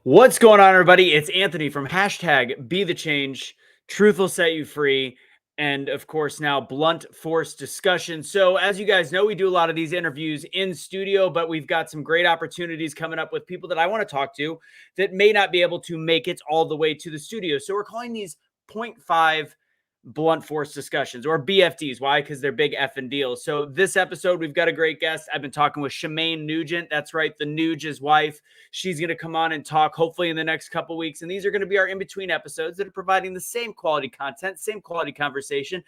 What's going on, everybody? It's Anthony from hashtag Be the Change. Truth will set you free. And of course, now blunt force discussion. So, as you guys know, we do a lot of these interviews in studio, but we've got some great opportunities coming up with people that I want to talk to that may not be able to make it all the way to the studio. So, we're calling these point 0.5 blunt force discussions or BFDs. Why? Because they're big effing deals. So this episode, we've got a great guest. I've been talking with Shemaine Nugent. That's right, the Nuge's wife. She's going to come on and talk hopefully in the next couple weeks. And these are going to be our in-between episodes that are providing the same quality content, same quality conversation.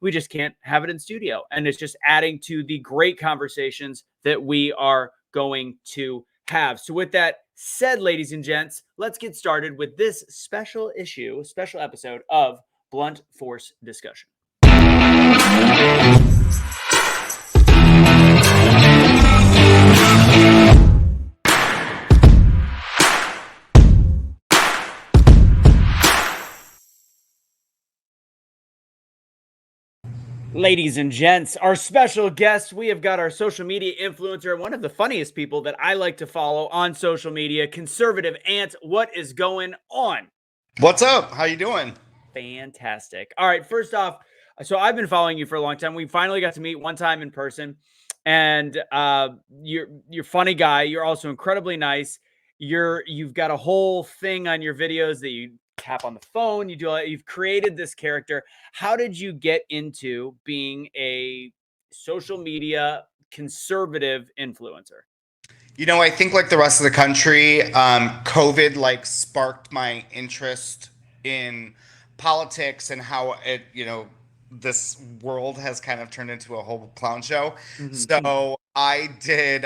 We just can't have it in studio. And it's just adding to the great conversations that we are going to have. So with that said, ladies and gents, let's get started with this special episode of Blunt Force Discussion. Ladies and gents, our special guest, we have got our social media influencer, one of the funniest people that I like to follow on social media, Conservative Ant. What is going on? What's up? How you doing? Fantastic. All right, first off, so I've been following you for a long time. We finally got to meet one time in person, and you're funny guy. You're also incredibly nice. You've got a whole thing on your videos that you tap on the phone. You've created this character. How did you get into being a social media conservative influencer? I think like the rest of the country, COVID like sparked my interest in politics and how this world has kind of turned into a whole clown show. So I did,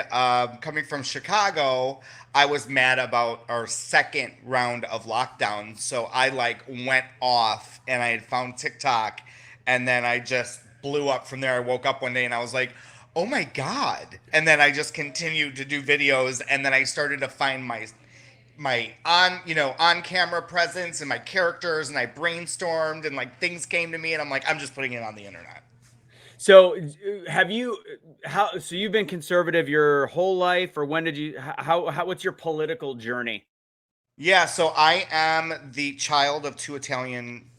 coming from Chicago, I was mad about our second round of lockdown. So I like went off and I had found TikTok and then I just blew up from there. I woke up one day and I was like, oh my God. And then I just continued to do videos and then I started to find my on camera presence and my characters and I brainstormed and like things came to me and I'm like, I'm just putting it on the internet. So so you've been conservative your whole life, or when did you, what's your political journey? Yeah, so I am the child of two Italian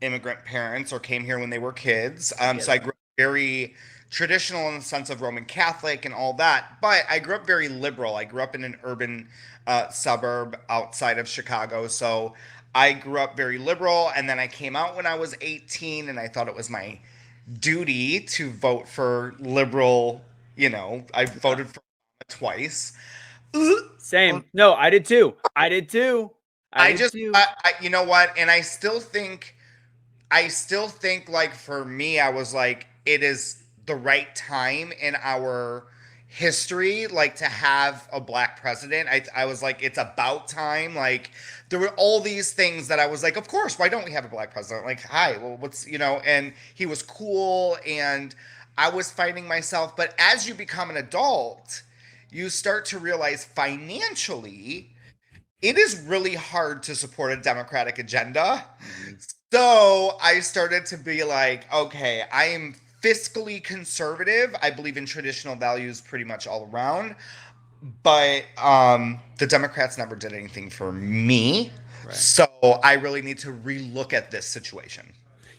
immigrant parents or came here when they were kids. So I grew up very traditional in the sense of Roman Catholic and all that, but I grew up very liberal. I grew up in an urban suburb outside of Chicago. So I grew up very liberal. And then I came out when I was 18 and I thought it was my duty to vote for liberal. I voted for twice. Same. No, I did too. You know what? And I still think like for me, I was like, it is the right time in our history, like to have a black president. I was like, it's about time. Like there were all these things that I was like, of course, why don't we have a black president? Like, hi, well, and he was cool and I was finding myself. But as you become an adult, you start to realize financially, it is really hard to support a Democratic agenda. So I started to be like, okay, I am fiscally conservative. I believe in traditional values pretty much all around. But the Democrats never did anything for me. Right. So I really need to relook at this situation.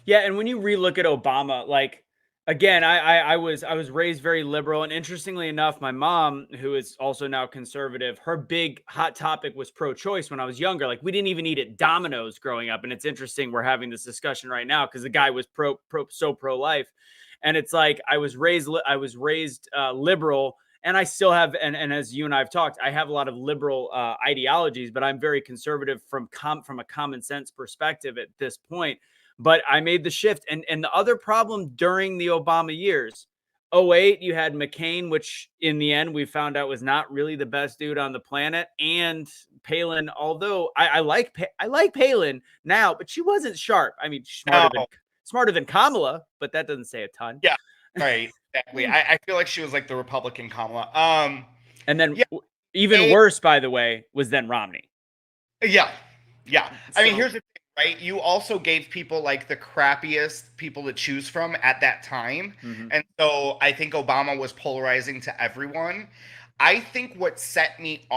Yeah, and when you relook at Obama, like again, I was raised very liberal, and interestingly enough, my mom, who is also now conservative, her big hot topic was pro-choice when I was younger. Like we didn't even eat at Domino's growing up, and it's interesting we're having this discussion right now because the guy was pro-life, and it's like I was raised liberal. And I still have, and as you and I have talked, I have a lot of liberal ideologies, but I'm very conservative from a common sense perspective at this point. But I made the shift. And the other problem during the Obama years, 08, you had McCain, which in the end we found out was not really the best dude on the planet, and Palin. Although I like Palin now, but she wasn't sharp. I mean, smarter than Kamala, but that doesn't say a ton. Yeah, right. Exactly. I feel like she was like the Republican Kamala. And then even worse, by the way, was then Romney. Yeah. I mean, here's the thing, right? You also gave people like the crappiest people to choose from at that time. And so I think Obama was polarizing to everyone. I think what set me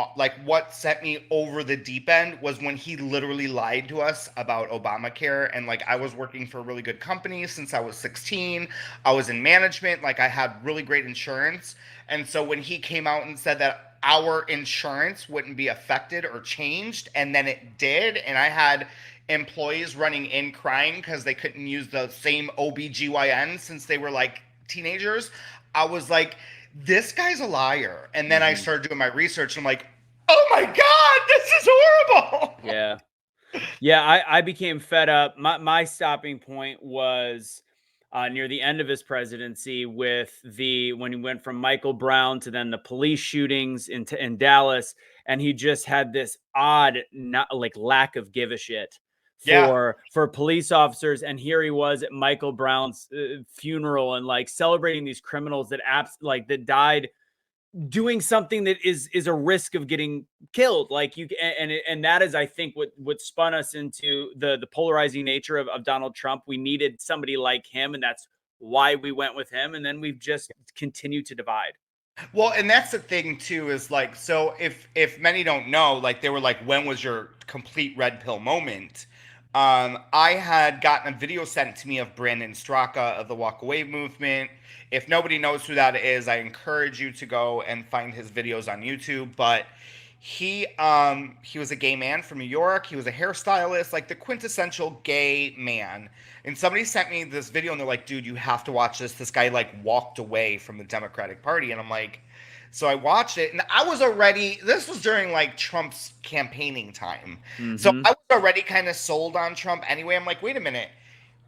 what set me over the deep end was when he literally lied to us about Obamacare. And like, I was working for a really good company since I was 16. I was in management, like I had really great insurance. And so when he came out and said that our insurance wouldn't be affected or changed, and then it did, and I had employees running in crying because they couldn't use the same OBGYN since they were like teenagers, I was like, this guy's a liar. And then I Mhm. started doing my research and I'm like, oh my God, this is horrible. Yeah. Yeah, I became fed up. My stopping point was near the end of his presidency with the when he went from Michael Brown to then the police shootings in Dallas, and he just had this odd not like lack of give a shit Yeah. for police officers. And here he was at Michael Brown's funeral and like celebrating these criminals that that died doing something that is a risk of getting killed. Like you and that is, I think, what spun us into the polarizing nature of Donald Trump. We needed somebody like him, and that's why we went with him, and then we've just continued to divide. Well, and that's the thing too, is like, so if many don't know, like they were like, when was your complete red pill moment? I had gotten a video sent to me of Brandon Straka of the Walk Away movement. If nobody knows who that is, I encourage you to go and find his videos on YouTube. But he was a gay man from New York. He was a hairstylist, like the quintessential gay man. And somebody sent me this video and they're like, dude, you have to watch this. This guy like walked away from the Democratic Party. And I'm like, so I watched it and I was already, this was during like Trump's campaigning time. So Mm-hmm. I was already kind of sold on Trump anyway. I'm like, wait a minute.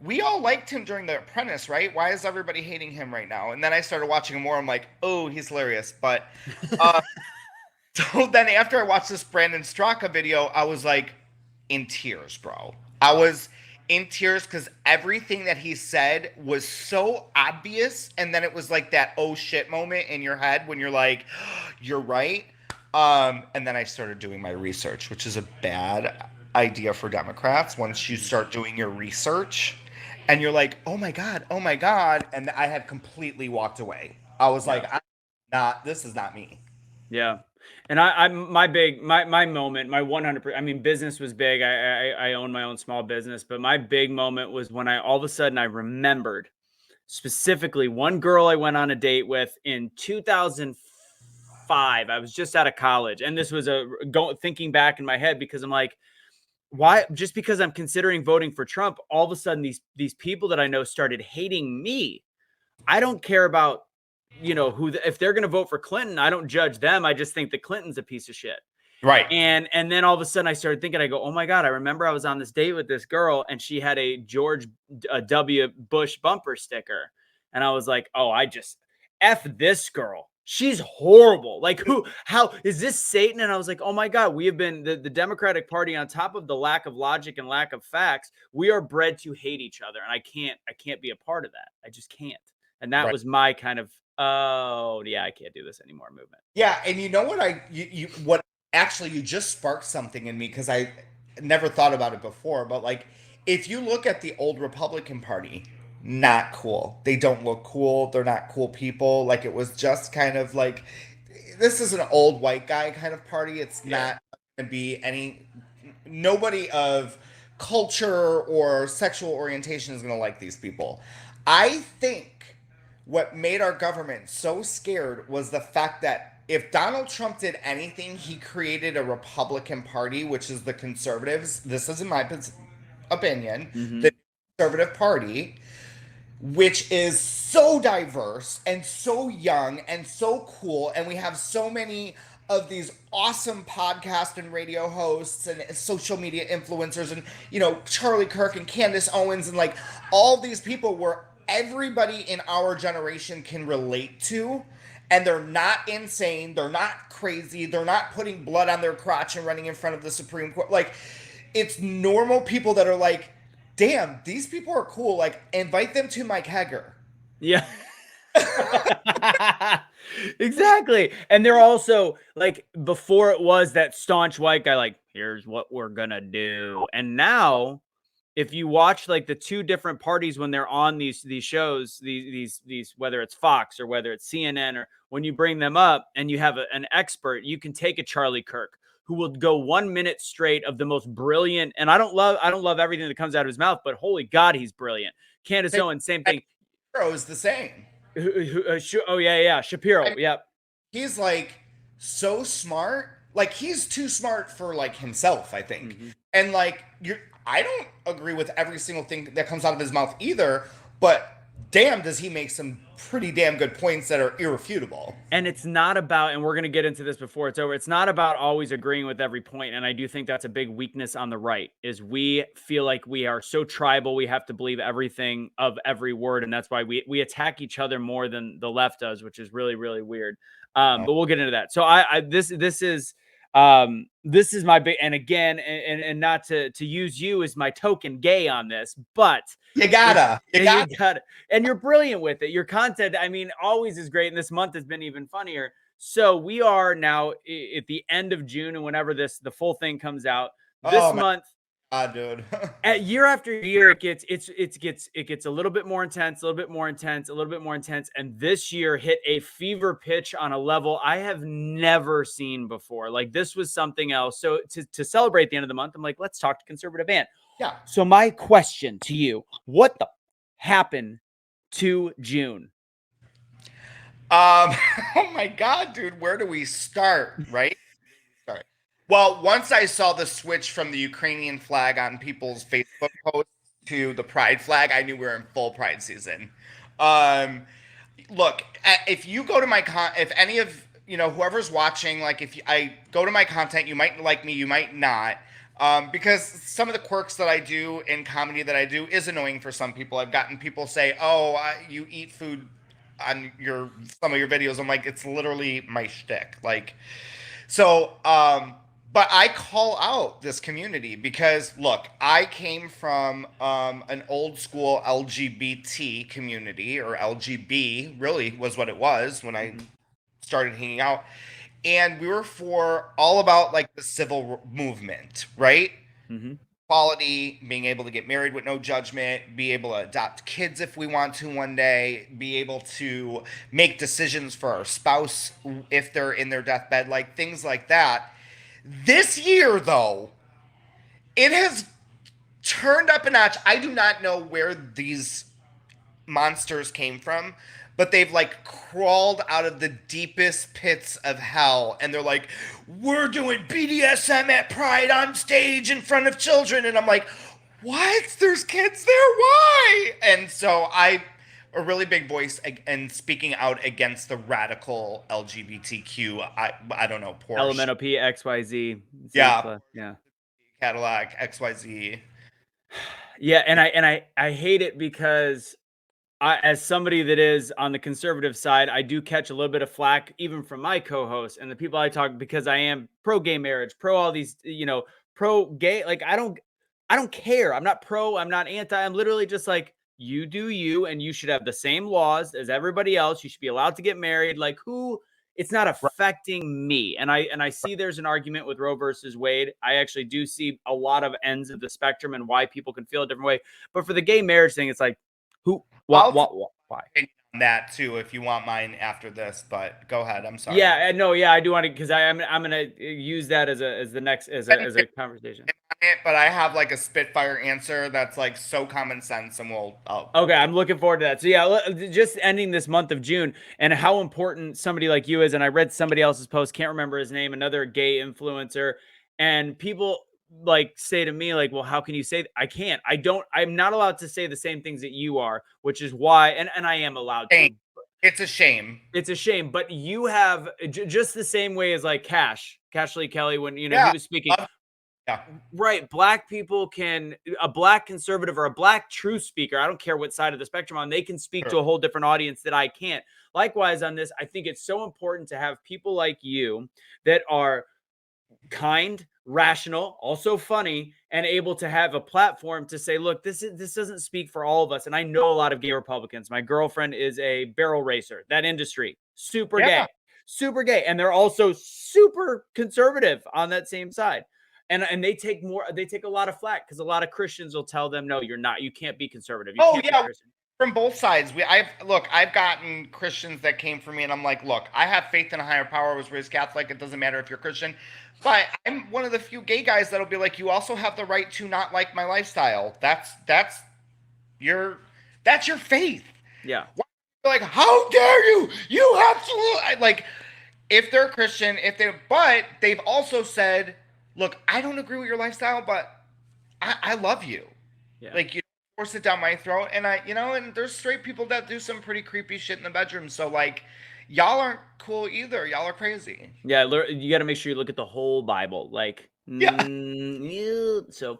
We all liked him during The Apprentice, right? Why is everybody hating him right now? And then I started watching him more. I'm like, oh, he's hilarious. But uh, so then after I watched this Brandon Straka video, I was like in tears, bro. I was in tears because everything that he said was so obvious. And then it was like that oh shit moment in your head when you're like, you're right. And then I started doing my research, which is a bad idea for Democrats once you start doing your research and you're like, oh my God, oh my God. And I had completely walked away. I was Yeah. like, I'm not, this is not me. Yeah. And my moment, my 100%, I mean, business was big. I own my own small business, but my big moment was when I all of a sudden I remembered specifically one girl I went on a date with in 2005. I was just out of college. And this was thinking back in my head because I'm like, why just because I'm considering voting for Trump, all of a sudden these people that I know started hating me. I don't care about if they're going to vote for Clinton, I don't judge them. I just think that Clinton's a piece of shit. Right. And then all of a sudden I started thinking, I go, oh my God, I remember I was on this date with this girl and she had a George W. Bush bumper sticker. And I was like, oh, I just F this girl. She's horrible. Like how is this Satan? And I was like, oh my God, we have been the Democratic Party on top of the lack of logic and lack of facts. We are bred to hate each other. And I can't be a part of that. I just can't. And that Right. was my kind of, oh yeah, I can't do this anymore movement. Yeah, and you know what what actually you just sparked something in me because I never thought about it before, but like if you look at the old Republican Party, not cool. They don't look cool. They're not cool people. Like it was just kind of like this is an old white guy kind of party. It's Yeah. not going to be any nobody of culture or sexual orientation is going to like these people. I think what made our government so scared was the fact that if Donald Trump did anything, he created a Republican Party, which is the conservatives. This is in my opinion, Mm-hmm. the conservative party, which is so diverse and so young and so cool. And we have so many of these awesome podcast and radio hosts and social media influencers and, Charlie Kirk and Candace Owens and like all these people where everybody in our generation can relate to. And they're not insane. They're not crazy. They're not putting blood on their crotch and running in front of the Supreme Court. Like, it's normal people that are like, damn, these people are cool. Like, invite them to Mike Hegger. Yeah. Exactly. And they're also like before it was that staunch white guy, like, here's what we're gonna do. And now if you watch like the two different parties when they're on these shows, these whether it's Fox or whether it's CNN, or when you bring them up and you have an expert, you can take a Charlie Kirk who will go 1 minute straight of the most brilliant. And I don't love everything that comes out of his mouth, but holy God, he's brilliant. Candace Owens, same thing. Shapiro is the same. Oh yeah, Shapiro. Yep. He's like so smart. Like he's too smart for like himself, I think. And like I don't agree with every single thing that comes out of his mouth either, but damn, does he make some pretty damn good points that are irrefutable. And it's not about, and we're going to get into this before it's over, it's not about always agreeing with every point. And I do think that's a big weakness on the right, is we feel like we are so tribal, we have to believe everything of every word. And that's why we attack each other more than the left does, which is really, really weird. But we'll get into that. So this is my big, and again, and not to use you as my token gay on this, but you gotta, and you're brilliant with it. Your content, I mean, always is great. And this month has been even funnier. So we are now at the end of June, and whenever the full thing comes out this month, dude. at year after year, it gets a little bit more intense, a little bit more intense, a little bit more intense. And this year hit a fever pitch on a level I have never seen before. Like this was something else. So to celebrate the end of the month, I'm like, let's talk to Conservative Ann. Yeah. So my question to you, what the happened to June? Oh my God, dude, where do we start? Right? Well, once I saw the switch from the Ukrainian flag on people's Facebook posts to the pride flag, I knew we were in full pride season. Look, if you go to my if any of whoever's watching, like if I go to my content, you might like me, you might not, because some of the quirks that I do in comedy that I do is annoying for some people. I've gotten people say, "Oh, you eat food on some of your videos." I'm like, it's literally my shtick, like. So, but I call out this community because, look, I came from an old school LGBT community, or LGB really was what it was when I started hanging out. And we were all about like the civil movement, right? Equality, being able to get married with no judgment, be able to adopt kids if we want to one day, be able to make decisions for our spouse if they're in their deathbed, like things like that. This year, though, it has turned up a notch. I do not know where these monsters came from, but they've like crawled out of the deepest pits of hell, and they're like, we're doing BDSM at Pride on stage in front of children. And I'm like, what? There's kids there? Why? And so a really big voice and speaking out against the radical LGBTQ. I don't know, Porsche. Elemental P XYZ. Yeah. Yeah. Cadillac XYZ. Yeah, and I hate it because as somebody that is on the conservative side, I do catch a little bit of flack even from my co-hosts and the people I talk, because I am pro gay marriage, pro all these, pro gay. Like I don't care. I'm not pro. I'm not anti. I'm literally just like, you do you, and you should have the same laws as everybody else. You should be allowed to get married. Like it's not affecting me. And I see there's an argument with Roe versus Wade. I actually do see a lot of ends of the spectrum and why people can feel a different way. But for the gay marriage thing, it's like, why? On that too, if you want mine after this, but go ahead. I'm sorry. Yeah, no, yeah, I do want to, because I'm gonna use that as a conversation. But I have like a spitfire answer that's like so common sense, and okay, I'm looking forward to that. So yeah, just ending this month of June and how important somebody like you is. And I read somebody else's post, can't remember his name, another gay influencer, and people like say to me like, well, how can you say I can't? I'm not allowed to say the same things that you are, which is why, and I am allowed to. It's a shame. It's a shame, but you have just the same way as like Cashley Kelly when he was speaking. Yeah. Right. Black people a black conservative or a black truth speaker, I don't care what side of the spectrum on, they can speak to a whole different audience that I can't. Likewise on this, I think it's so important to have people like you that are kind, rational, also funny, and able to have a platform to say, look, this doesn't speak for all of us. And I know a lot of gay Republicans. My girlfriend is a barrel racer. That industry, super gay. And they're also super conservative on that same side. And they take a lot of flack because a lot of Christians will tell them, no, you're not, you can't be conservative, you Oh can't be yeah, Christian. from both sides. I've gotten Christians that came for me, and I'm like, look, I have faith in a higher power. I was raised Catholic. It doesn't matter if you're Christian, but I'm one of the few gay guys that'll be like, you also have the right to not like my lifestyle. Your that's your faith. Yeah. Like, how dare you? You have to like, if they're Christian, but they've also said, look, I don't agree with your lifestyle, but I love you. Yeah. Like, you force it down my throat, and and there's straight people that do some pretty creepy shit in the bedroom. So like, y'all aren't cool either. Y'all are crazy. Yeah, you got to make sure you look at the whole Bible. Like, Yeah. so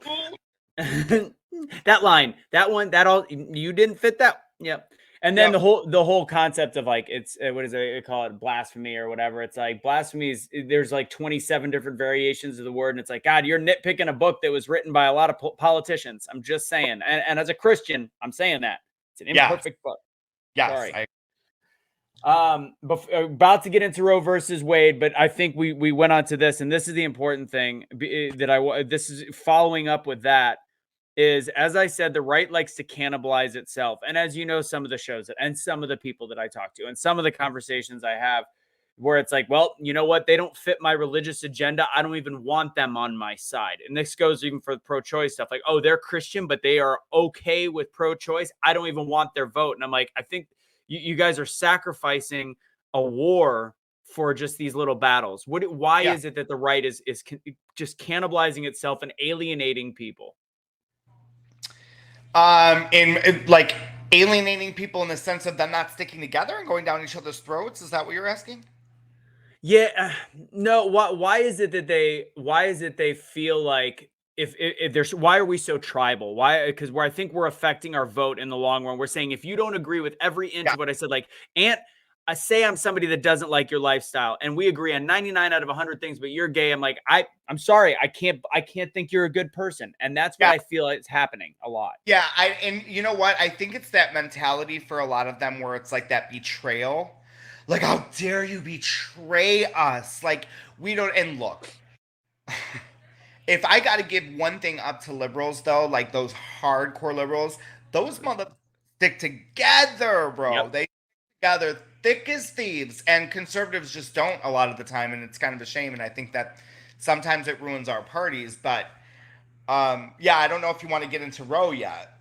that line, that one, that all you didn't fit that. Yep. And then Yep. the whole concept of like it's what is it they call it, blasphemy or whatever. It's like blasphemy is there's like 27 different variations of the word, and it's like, God, you're nitpicking a book that was written by a lot of politicians. I'm just saying, and as a Christian, I'm saying that it's an imperfect book. Yes. Sorry. About to get into Roe versus Wade, but I think we went on to this, and this is the important thing this is following up with that is, as I said, the right likes to cannibalize itself. And as you know, some of the shows and some of the people that I talk to and some of the conversations I have where it's like, well, you know what? They don't fit my religious agenda. I don't even want them on my side. And this goes even for the pro-choice stuff. Like, oh, they're Christian, but they are okay with pro-choice. I don't even want their vote. And I'm like, I think you guys are sacrificing a war for just these little battles. Why is it that the right is just cannibalizing itself and alienating people? In like alienating people in the sense of them not sticking together and going down each other's throats. Is that what you're asking? Yeah, no. Why is it that they feel like if there's why are we so tribal? Why? Because I think we're affecting our vote in the long run. We're saying if you don't agree with every inch Yeah. of what I said, like I say I'm somebody that doesn't like your lifestyle, and we agree on 99 out of 100 things, but you're gay. I'm like, I'm sorry, I can't think you're a good person, and that's what I feel is happening a lot. Yeah, and you know what? I think it's that mentality for a lot of them where it's like that betrayal. Like, how dare you betray us? Like, we don't. And look, if I got to give one thing up to liberals, though, like those hardcore liberals, those mother stick together, bro. Yep. They stick together thick as thieves, and conservatives just don't a lot of the time, and it's kind of a shame. And I think that sometimes it ruins our parties. But yeah, I don't know if you want to get into Roe yet.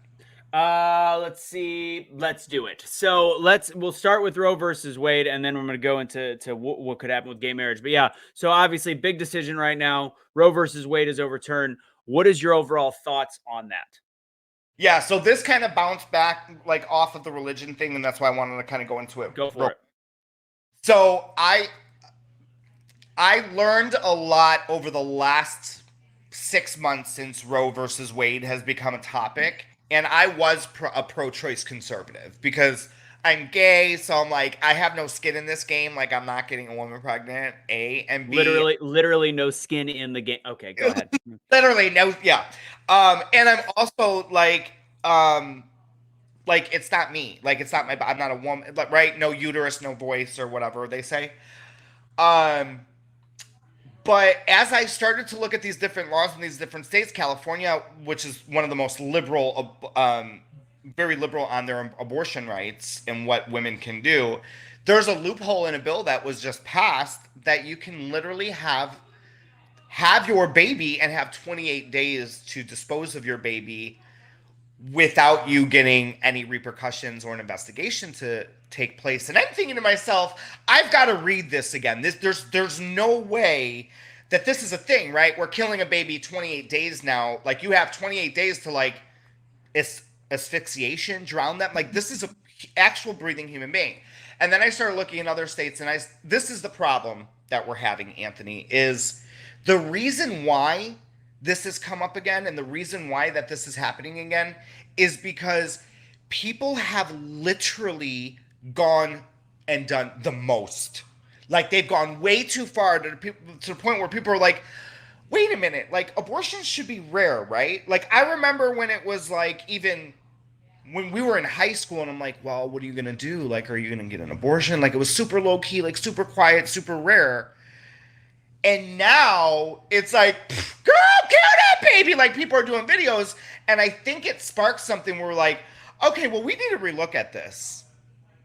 Let's see. Let's do it. So we'll start with Roe versus Wade, and then we're going to go into what could happen with gay marriage. But yeah, so obviously big decision right now. Roe versus Wade is overturned. What is your overall thoughts on that? Yeah, so this kind of bounced back like off of the religion thing, and that's why I wanted to kind of go into it. Go for it. So I learned a lot over the last 6 months since Roe versus Wade has become a topic. And I was a pro-choice conservative because I'm gay, so I'm like, I have no skin in this game. Like, I'm not getting a woman pregnant, A, and B. Literally no skin in the game. Okay, go ahead. Literally no, yeah. And I'm also like it's not me. Like, it's not I'm not a woman, right? No uterus, no voice, or whatever they say. But as I started to look at these different laws in these different states, California, which is one of the most liberal, very liberal on their abortion rights and what women can do, there's a loophole in a bill that was just passed that you can literally have your baby and have 28 days to dispose of your baby without you getting any repercussions or an investigation to take place. And I'm thinking to myself, I've got to read this again. There's no way that this is a thing, right? We're killing a baby 28 days now. Like, you have 28 days to like asphyxiation, drown them. Like, this is a actual breathing human being. And then I started looking in other states, and this is the problem that we're having, Anthony, is the reason why this has come up again, and the reason why that this is happening again is because people have literally gone and done the most. Like, they've gone way too far to the point where people are like, wait a minute, like, abortions should be rare, right? Like, I remember when it was like, even when we were in high school, and I'm like, well, what are you gonna do? Like, are you gonna get an abortion? Like, it was super low key, like super quiet, super rare. And now it's like, girl, kill that baby. Like people are doing videos. And I think it sparks something where we're like, okay, well, we need to relook at this.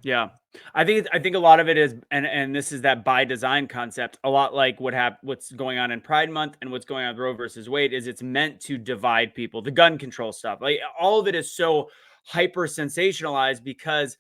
Yeah. I think a lot of it is, and this is that by design concept, a lot like what's going on in Pride Month and what's going on with Roe versus Wade is it's meant to divide people. The gun control stuff, like all of it is so hyper sensationalized because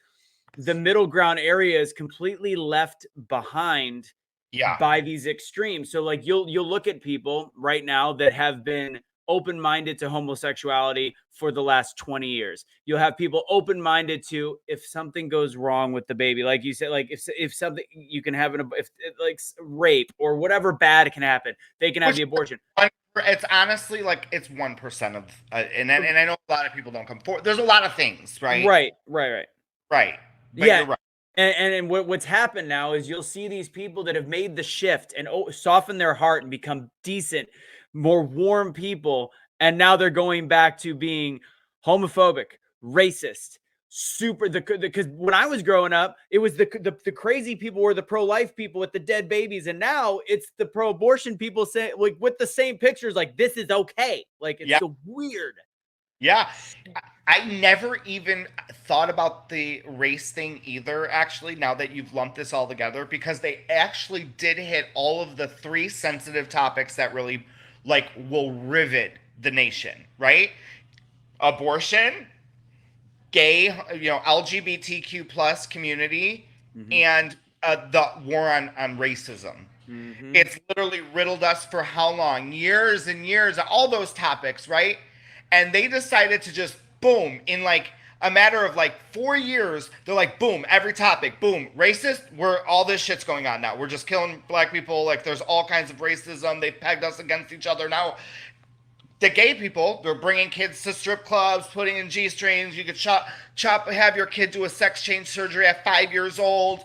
the middle ground area is completely left behind Yeah. by these extremes. So like you'll look at people right now that have been open-minded to homosexuality for the last 20 years. You'll have people open-minded to if something goes wrong with the baby, like you said, like if something you can have if like rape or whatever bad can happen, they can have Which the abortion. it's honestly like it's 1% of, and I know a lot of people don't come forward. There's a lot of things, right? Right. Right. But Yeah. you're right. And what's happened now is you'll see these people that have made the shift and soften their heart and become decent, more warm people. And now they're going back to being homophobic, racist, super. Because when I was growing up, it was the crazy people were the pro-life people with the dead babies. And now it's the pro-abortion people saying, like, with the same pictures, like, this is okay. Like, it's Yeah. so weird. Yeah. I never even thought about the race thing either, actually, now that you've lumped this all together, because they actually did hit all of the three sensitive topics that really, like, will rivet the nation, right? Abortion, gay, LGBTQ plus community, Mm-hmm. and the war on racism. Mm-hmm. It's literally riddled us for how long? Years and years, all those topics, right? And they decided to just boom, in like a matter of like 4 years, they're like, boom, every topic, boom, racist, we're all this shit's going on now. We're just killing black people. Like there's all kinds of racism. They pegged us against each other. Now the gay people, they're bringing kids to strip clubs, putting in G-strings. You could have your kid do a sex change surgery at 5 years old.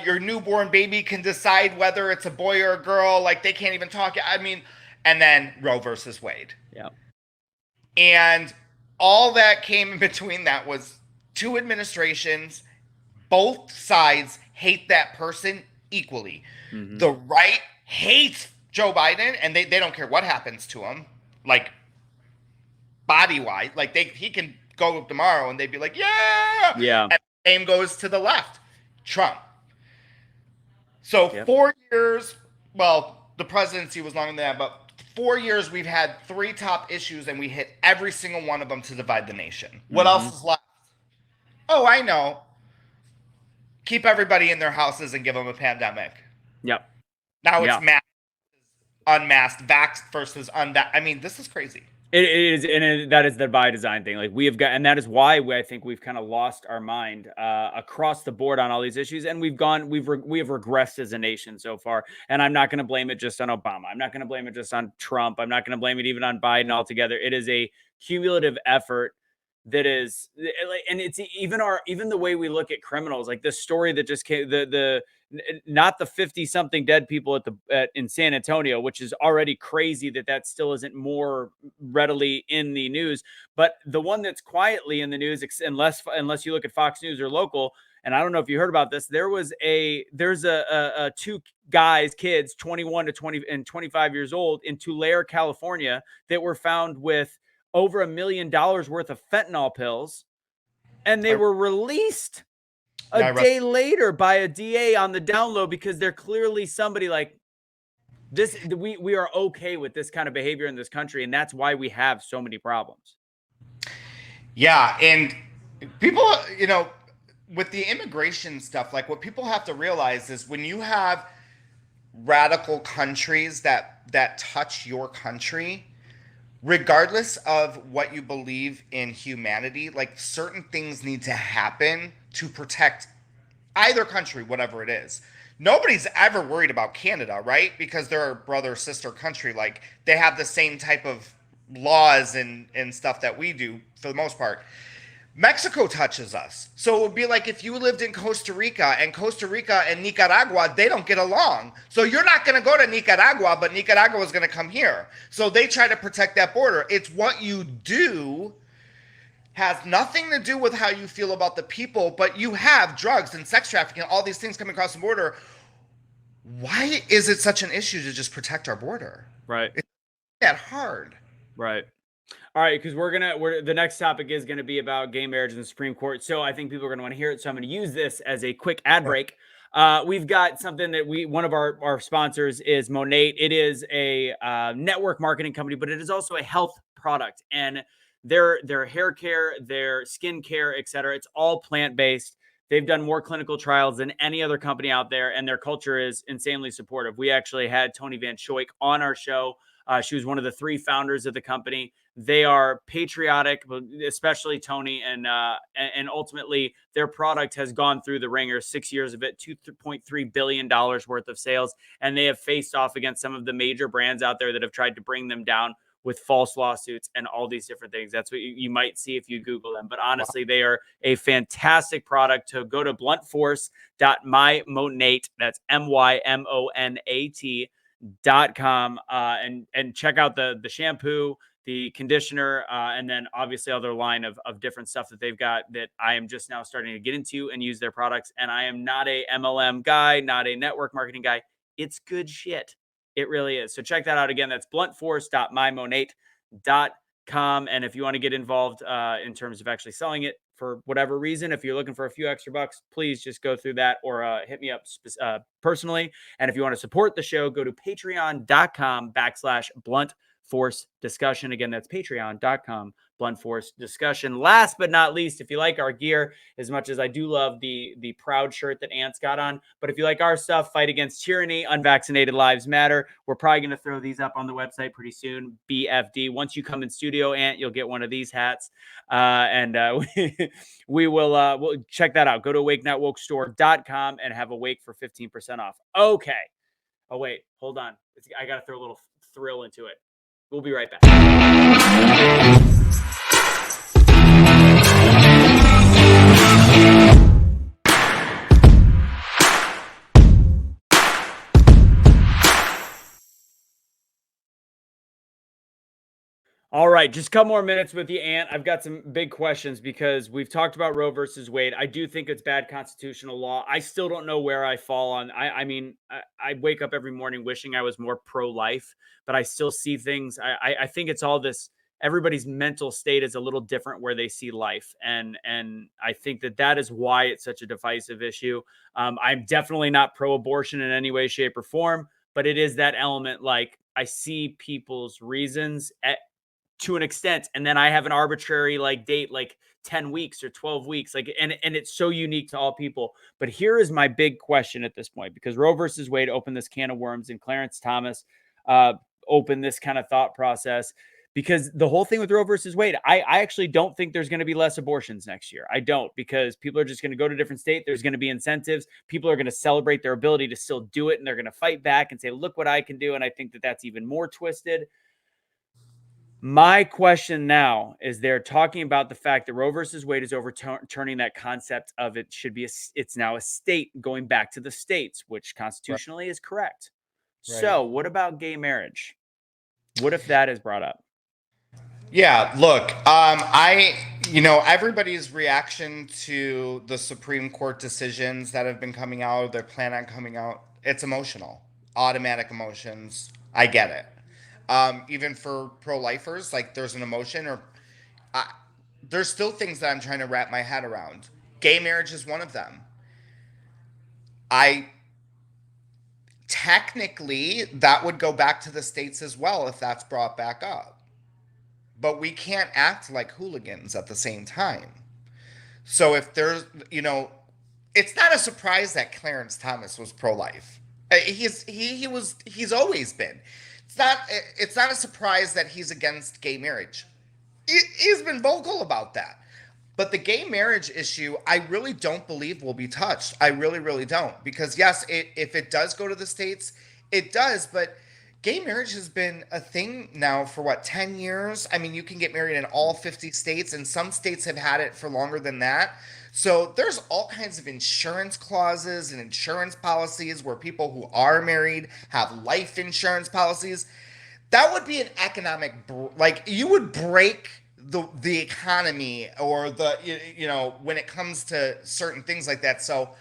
Your newborn baby can decide whether it's a boy or a girl. Like they can't even talk. I mean, and then Roe versus Wade. Yeah. And all that came in between that was two administrations. Both sides hate that person equally. Mm-hmm. The right hates Joe Biden, and they don't care what happens to him. Like body wise, like he can go tomorrow and they'd be like, yeah. Yeah. And the same goes to the left, Trump. So Yep. 4 years, well, the presidency was longer than that, but 4 years we've had three top issues and we hit every single one of them to divide the nation. What else is left? Oh, I know. Keep everybody in their houses and give them a pandemic. Yep. Now it's masked, unmasked, vaxxed versus unvaxxed. I mean, this is crazy. It is, and that is the by design thing. Like we have got, and that is why I think we've kind of lost our mind across the board on all these issues, and we have regressed as a nation so far. And I'm not going to blame it just on Obama. I'm not going to blame it just on Trump. I'm not going to blame it even on Biden altogether. It is a cumulative effort that is, and it's even the way we look at criminals. Like this story that just came, not the 50 something dead people in San Antonio, which is already crazy that still isn't more readily in the news, but the one that's quietly in the news, unless you look at Fox News or local. And I don't know if you heard about this. There's a two kids, 21 to 20 and 25 years old in Tulare, California, that were found with over $1 million worth of fentanyl pills, and they were released a day later by a DA on the down low because they're clearly somebody like this. We are okay with this kind of behavior in this country, and that's why we have so many problems. Yeah, and people, with the immigration stuff, like what people have to realize is when you have radical countries that touch your country, regardless of what you believe in humanity, like certain things need to happen to protect either country, whatever it is. Nobody's ever worried about Canada, right? Because they're a brother sister country. Like they have the same type of laws and stuff that we do for the most part. Mexico touches us. So it would be like if you lived in Costa Rica and Nicaragua, they don't get along. So you're not going to go to Nicaragua, but Nicaragua is going to come here. So they try to protect that border. It's what you do has nothing to do with how you feel about the people, but you have drugs and sex trafficking, all these things coming across the border. Why is it such an issue to just protect our border? Right. It's not that hard. Right. All right, because we're the next topic is gonna be about gay marriage in the Supreme Court. So I think people are gonna want to hear it. So I'm gonna use this as a quick ad Right. break. We've got something that one of our sponsors is Monate. It is a network marketing company, but it is also a health product. And their hair care, their skin care, etc. It's all plant based. They've done more clinical trials than any other company out there, and their culture is insanely supportive. We actually had Tony Van Schoik on our show. She was one of the three founders of the company. They are patriotic, especially Tony, and ultimately their product has gone through the ringer. 6 years of it, $2.3 billion worth of sales, and they have faced off against some of the major brands out there that have tried to bring them down with false lawsuits and all these different things. That's what you might see if you Google them. But Wow. honestly, they are a fantastic product. To go to bluntforce.mymonate. That's MYMONAT.com and check out the shampoo, the conditioner, and then obviously other line of different stuff that they've got that I am just now starting to get into and use their products. And I am not a MLM guy, not a network marketing guy. It's good shit. It really is. So check that out again. That's bluntforce.mymonate.com. And if you want to get involved in terms of actually selling it for whatever reason, if you're looking for a few extra bucks, please just go through that or hit me up personally. And if you want to support the show, go to patreon.com/blunt force discussion. Again, that's patreon.com blunt force discussion. Last but not least, if you like our gear, as much as I do love the proud shirt that Ant's got on, but if you like our stuff, Fight Against Tyranny, Unvaccinated Lives Matter, we're probably going to throw these up on the website pretty soon. BFD. Once you come in studio, Ant, you'll get one of these hats. And we will we'll check that out. Go to awakenotwokestore.com and have Awake for 15% off. Okay. Oh, wait, hold on. I got to throw a little thrill into it. We'll be right back. All right, just a couple more minutes with you, Ant. I've got some big questions because we've talked about Roe versus Wade. I do think it's bad constitutional law. I still don't know where I fall on. I mean, I wake up every morning wishing I was more pro-life, but I still see things. I think it's all this. Everybody's mental state is a little different where they see life, and I think that is why it's such a divisive issue. I'm definitely not pro-abortion in any way, shape, or form, but it is that element. Like I see people's reasons to an extent, and then I have an arbitrary like date, like 10 weeks or 12 weeks, like, and it's so unique to all people. But here is my big question at this point, because Roe versus Wade opened this can of worms, and Clarence Thomas opened this kind of thought process. Because the whole thing with Roe versus Wade, I actually don't think there's going to be less abortions next year. I don't, because people are just going to go to different states. There's going to be incentives. People are going to celebrate their ability to still do it, and they're going to fight back and say, look what I can do. And I think that that's even more twisted. My question now is, they're talking about the fact that Roe versus Wade is overturning that concept of it should be it's now a state, going back to the states, which Right. constitutionally is correct. Right. So what about gay marriage? What if that is brought up? Yeah, look, everybody's reaction to the Supreme Court decisions that have been coming out, they're planning on coming out, it's emotional, automatic emotions. I get it. Even for pro-lifers, like there's an emotion, or I, there's still things that I'm trying to wrap my head around. Gay marriage is one of them. I technically that would go back to the states as well if that's brought back up. But we can't act like hooligans at the same time. So if there's, it's not a surprise that Clarence Thomas was pro-life. He's always been. It's not a surprise that he's against gay marriage. He's been vocal about that. But the gay marriage issue, I really don't believe will be touched. I really, really don't. Because yes, if it does go to the states, it does. But gay marriage has been a thing now for what, 10 years? I mean, you can get married in all 50 states, and some states have had it for longer than that. So there's all kinds of insurance clauses and insurance policies where people who are married have life insurance policies. That would be an economic like you would break the economy, or the when it comes to certain things like that. So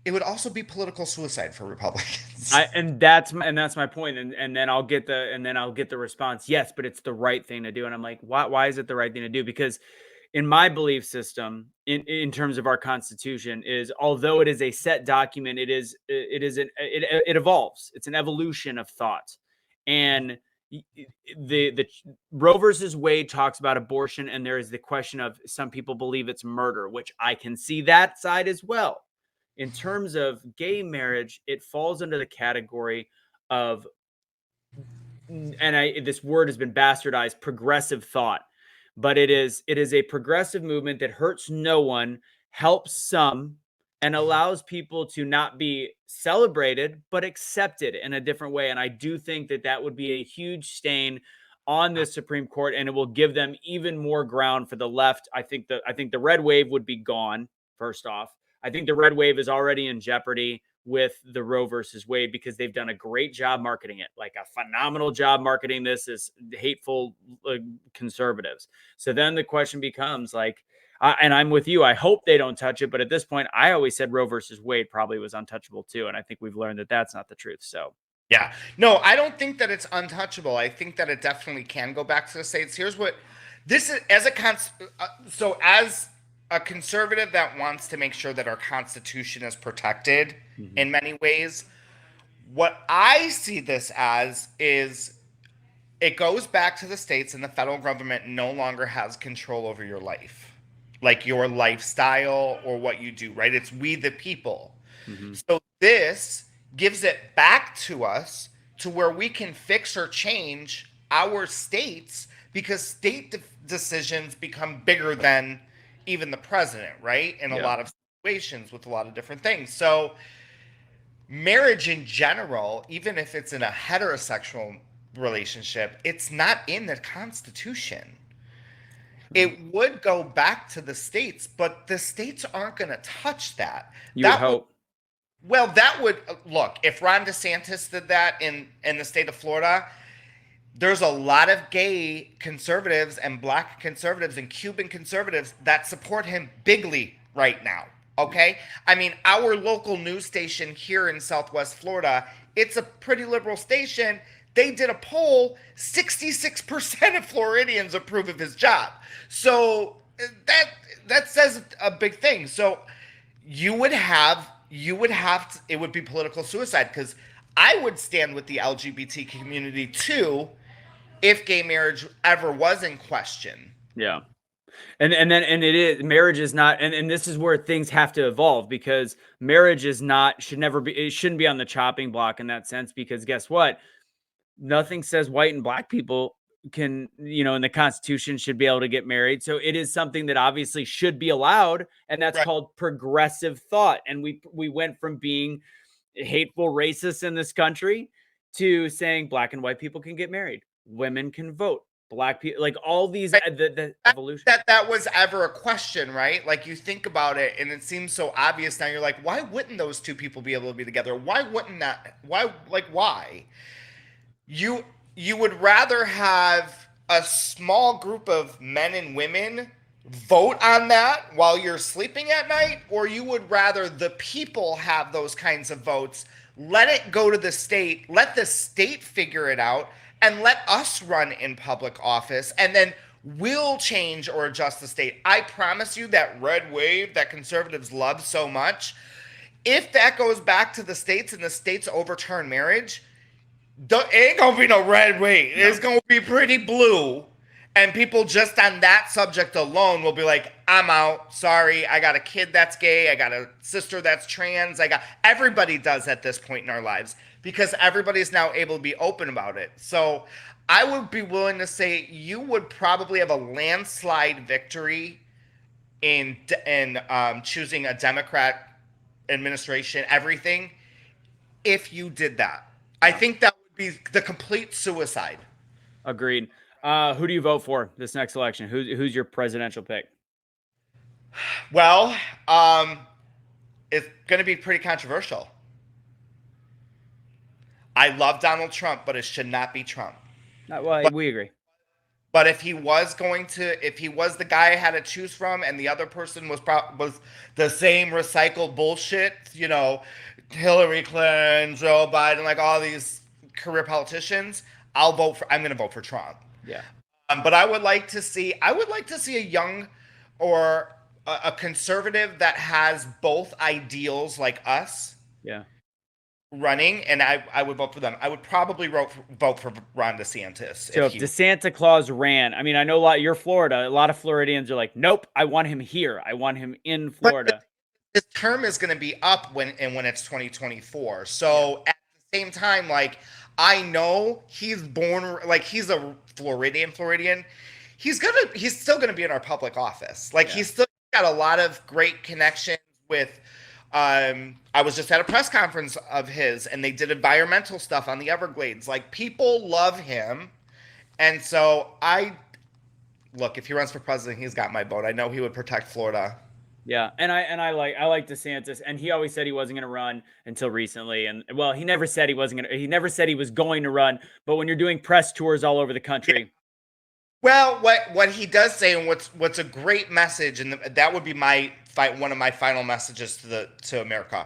it would also be political suicide for Republicans. And that's my point. And then I'll get the response, yes, but it's the right thing to do. And I'm like, why is it the right thing to do? Because in my belief system, in terms of our Constitution, is although it is a set document, it evolves. It's an evolution of thought. And the Roe versus Wade talks about abortion, and there is the question of some people believe it's murder, which I can see that side as well. In terms of gay marriage, it falls under the category of, and this word has been bastardized, progressive thought. But it is a progressive movement that hurts no one, helps some, and allows people to not be celebrated but accepted in a different way. And I do think that that would be a huge stain on this Supreme Court, and it will give them even more ground for the left. I think the red wave would be gone. First off, I think the red wave is already in jeopardy with the Roe versus Wade because they've done a great job marketing it, like a phenomenal job marketing this as hateful conservatives. So then the question becomes like, and I'm with you. I hope they don't touch it, but at this point, I always said Roe versus Wade probably was untouchable too, and I think we've learned that that's not the truth. So Yeah. No, I don't think that it's untouchable. I think that it definitely can go back to the states. Here's what this is so as a conservative that wants to make sure that our constitution is protected in many ways, what I see this as is it goes back to the states and the federal government no longer has control over your life, like your lifestyle or what you do, right? It's we the people. So this gives it back to us to where we can fix or change our states because decisions become bigger than even the president, right? In a yeah, lot of situations with a lot of different things. So marriage in general, even if it's in a heterosexual relationship, it's not in the Constitution. It would go back to the states, but the states aren't going to touch that. you would That would hope. Well, that would look if Ron DeSantis did that in the state of Florida. There's a lot of gay conservatives and black conservatives and Cuban conservatives that support him bigly right now. Okay, I mean our local news station here in Southwest Florida. It's a pretty liberal station. They did a poll. 66% of Floridians approve of his job. So that says a big thing. So it would be political suicide because I would stand with the LGBT community too if gay marriage ever was in question. Yeah. And it is, marriage is not, and this is where things have to evolve because marriage is not, should never be, it shouldn't be on the chopping block in that sense, because guess what? Nothing says white and black people can, in the Constitution should be able to get married. So it is something that obviously should be allowed. And that's Right. called progressive thought. And we went from being hateful racists in this country to saying black and white people can get married, women can vote, black people, like all these, Right. the Not evolution. that was ever a question, right? Like you think about it and it seems so obvious now. You're like, why wouldn't those two people be able to be together? Why wouldn't that? Why? You you would rather have a small group of men and women vote on that while you're sleeping at night, or you would rather the people have those kinds of votes, let it go to the state, let the state figure it out, and let us run in public office, and then we'll change or adjust the state. I promise you that red wave that conservatives love so much, if that goes back to the states and the states overturn marriage, it ain't gonna be no red wave. No. It's gonna be pretty blue. And people just on that subject alone will be like, I'm out. Sorry, I got a kid that's gay. I got a sister that's trans. Everybody does at this point in our lives because everybody's now able to be open about it. So I would be willing to say you would probably have a landslide victory in choosing a Democrat administration, everything, if you did that. I Yeah. think that would be the complete suicide. Agreed. Who do you vote for this next election? Who's your presidential pick? Well, it's going to be pretty controversial. I love Donald Trump, but it should not be Trump. Well, But we agree. But if he was the guy I had to choose from, and the other person was the same recycled bullshit, Hillary Clinton, Joe Biden, like all these career politicians, I'm going to vote for Trump. Yeah. But I would like to see a young or a conservative that has both ideals like us Yeah. running, and I would vote for them. I would probably vote for Ron DeSantis So if if he. DeSanta Claus ran, I mean, I know you're Florida. A lot of Floridians are like, nope, I want him here. I want him in But Florida. his term is going to be up when it's 2024. Yeah. So at the same time, like I know he's born like he's a Floridian. He's still gonna be in our public office. Like Yeah. he's still got a lot of great connections with. I was just at a press conference of his, and they did environmental stuff on the Everglades. Like people love him, and so I look if he runs for president, he's got my vote. I know he would protect Florida. Yeah, and I like DeSantis, and he always said he wasn't going to run until recently, and well, he never said he wasn't going to. He never said he was going to run, but when you're doing press tours all over the country, Well, what he does say, and what's a great message, and that would be one of my final messages to America.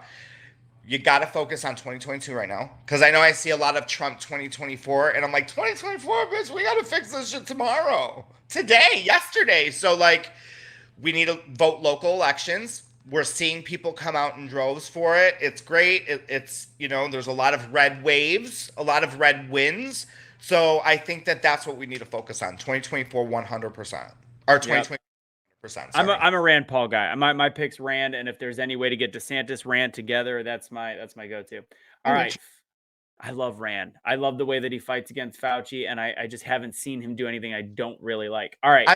You got to focus on 2022 right now, because I know I see a lot of Trump 2024, and I'm like 2024, bitch, we got to fix this shit tomorrow, today, yesterday. So like, we need to vote local elections. We're seeing people come out in droves for it. It's great. It's there's a lot of red waves, a lot of red winds. So I think that's what we need to focus on. 2024, 100%, or yeah, 2020%. I'm a Rand Paul guy. My pick's Rand, and if there's any way to get DeSantis Rand together, that's my go-to. All right, I love Rand. I love the way that he fights against Fauci, and I just haven't seen him do anything I don't really like. All right.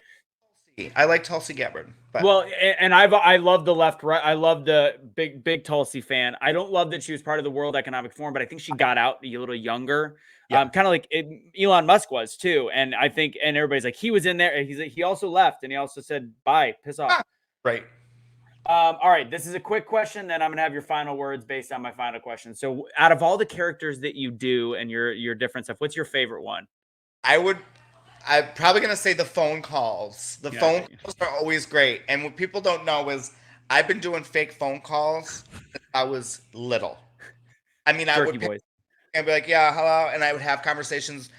I like Tulsi Gabbard, but Well, and I love the left, right. I love the big Tulsi fan. I don't love that she was part of the World Economic Forum, but I think she got out a little younger, yeah, kind of like Elon Musk was too. And I think, and everybody's like, he was in there. He also left, and he also said, "Bye, piss off." right. All right, this is a quick question. Then I'm gonna have your final words based on my final question. So, out of all the characters that you do and your different stuff, what's your favorite one? I would. I'm probably gonna say the phone calls. The Yeah, phone calls are always great, and what people don't know is I've been doing fake phone calls since I was little. I mean, I Turkey would pick boys. and be like, "Yeah, hello," and I would have conversations.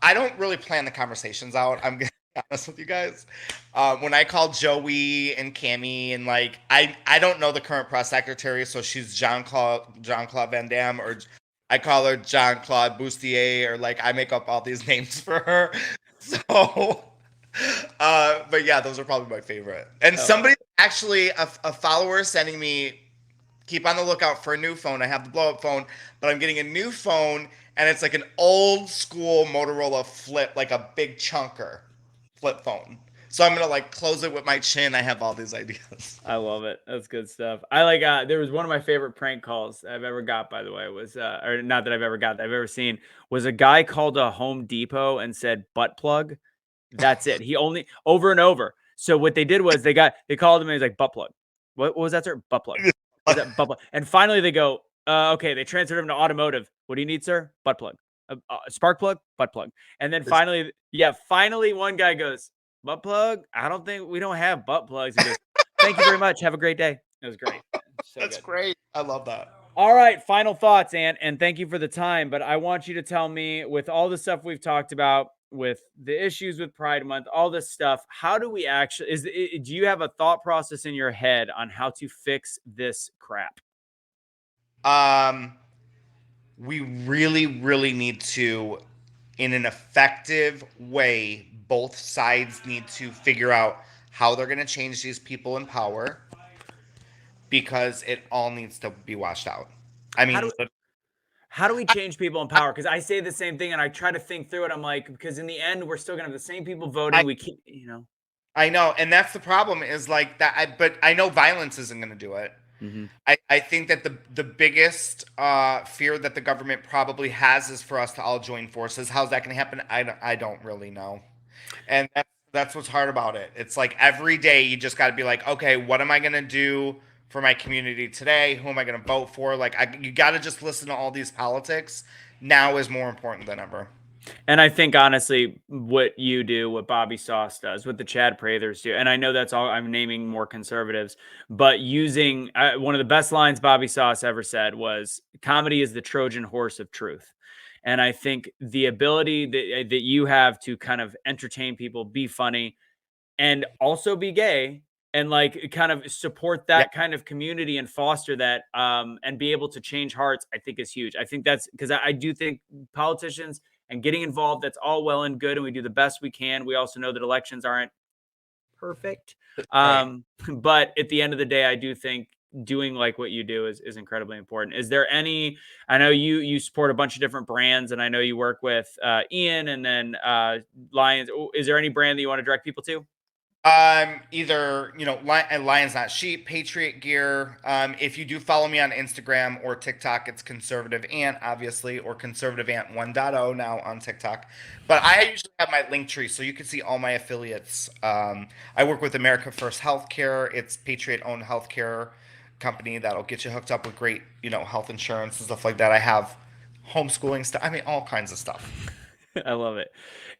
I don't really plan the conversations out. I'm gonna be honest with you guys. When I call Joey and Cammy, and like, I don't know the current press secretary, so she's Jean Claude Van Damme, or I call her Jean Claude Bustier, or like I make up all these names for her. So, but yeah, those are probably my favorite. And Oh, somebody actually, a follower sending me, keep on the lookout for a new phone. I have the blow up phone, but I'm getting a new phone, and it's like an old school Motorola flip, like a big chunker flip phone. So I'm gonna like close it with my chin. I have all these ideas. I love it. That's good stuff. I like there was one of my favorite prank calls I've ever got, by the way, was or not that I've ever got, that I've ever seen, was a guy called a Home Depot and said butt plug. That's it. He only over and over. So what they did was they called him and he's like butt plug. What was that, sir? Butt plug. Was that butt plug? And finally they go, okay, they transferred him to automotive. What do you need, sir? Butt plug. Spark plug, butt plug. And then finally one guy goes, butt plug? We don't have butt plugs. He goes, thank you very much. Have a great day. It was great. So That's good. great. I love that. All right, final thoughts, and thank you for the time. But I want you to tell me, with all the stuff we've talked about, with the issues with Pride Month, all this stuff, how do we actually? Do you have a thought process in your head on how to fix this crap? Um, we really, really need to, in an effective way, both sides need to figure out how they're going to change these people in power, because it all needs to be washed out. I How mean, do how do we change people in power? Because I say the same thing, and I try to think through it. I'm like, because in the end, we're still gonna have the same people voting. I, We keep. I know, and that's the problem is like that. But I know violence isn't going to do it. Mhm. I think that the biggest fear that the government probably has is for us to all join forces. How's that going to happen? I don't really know, and that's what's hard about it. It's like every day you just got to be like, okay, what am I going to do for my community today? Who am I going to vote for? Like, you got to just listen to all these politics. Now is more important than ever. And I think honestly, what you do, what Bobby Sauce does, what the Chad Prathers do, and I know that's all I'm naming more conservatives, but using one of the best lines Bobby Sauce ever said was, "Comedy is the Trojan horse of truth." And I think the ability that you have to kind of entertain people, be funny, and also be gay, and like kind of support Yeah. that kind of community and foster that, and be able to change hearts, I think is huge. I think that's because I do think politicians and getting involved, that's all well and good, and we do the best we can. We also know that elections aren't perfect, Right. but at the end of the day, I do think doing like what you do is incredibly important. Is there any, I know you support a bunch of different brands, and I know you work with Ian and then Lions. Is there any brand that you want to direct people to? Either, Lions Not Sheep, Patriot Gear. If you do follow me on Instagram or TikTok, it's Conservative Ant, obviously, or Conservative Ant 1.0 now on TikTok. But I usually have my link tree, so you can see all my affiliates. I work with America First Healthcare. It's Patriot-owned healthcare company that'll get you hooked up with great, health insurance and stuff like that. I have homeschooling stuff. I mean, all kinds of stuff. I love it.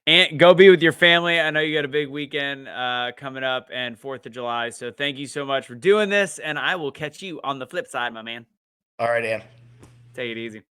And go be with your family. I know you got a big weekend coming up and 4th of July. So thank you so much for doing this. And I will catch you on the flip side, my man. All right, Ann. Take it easy.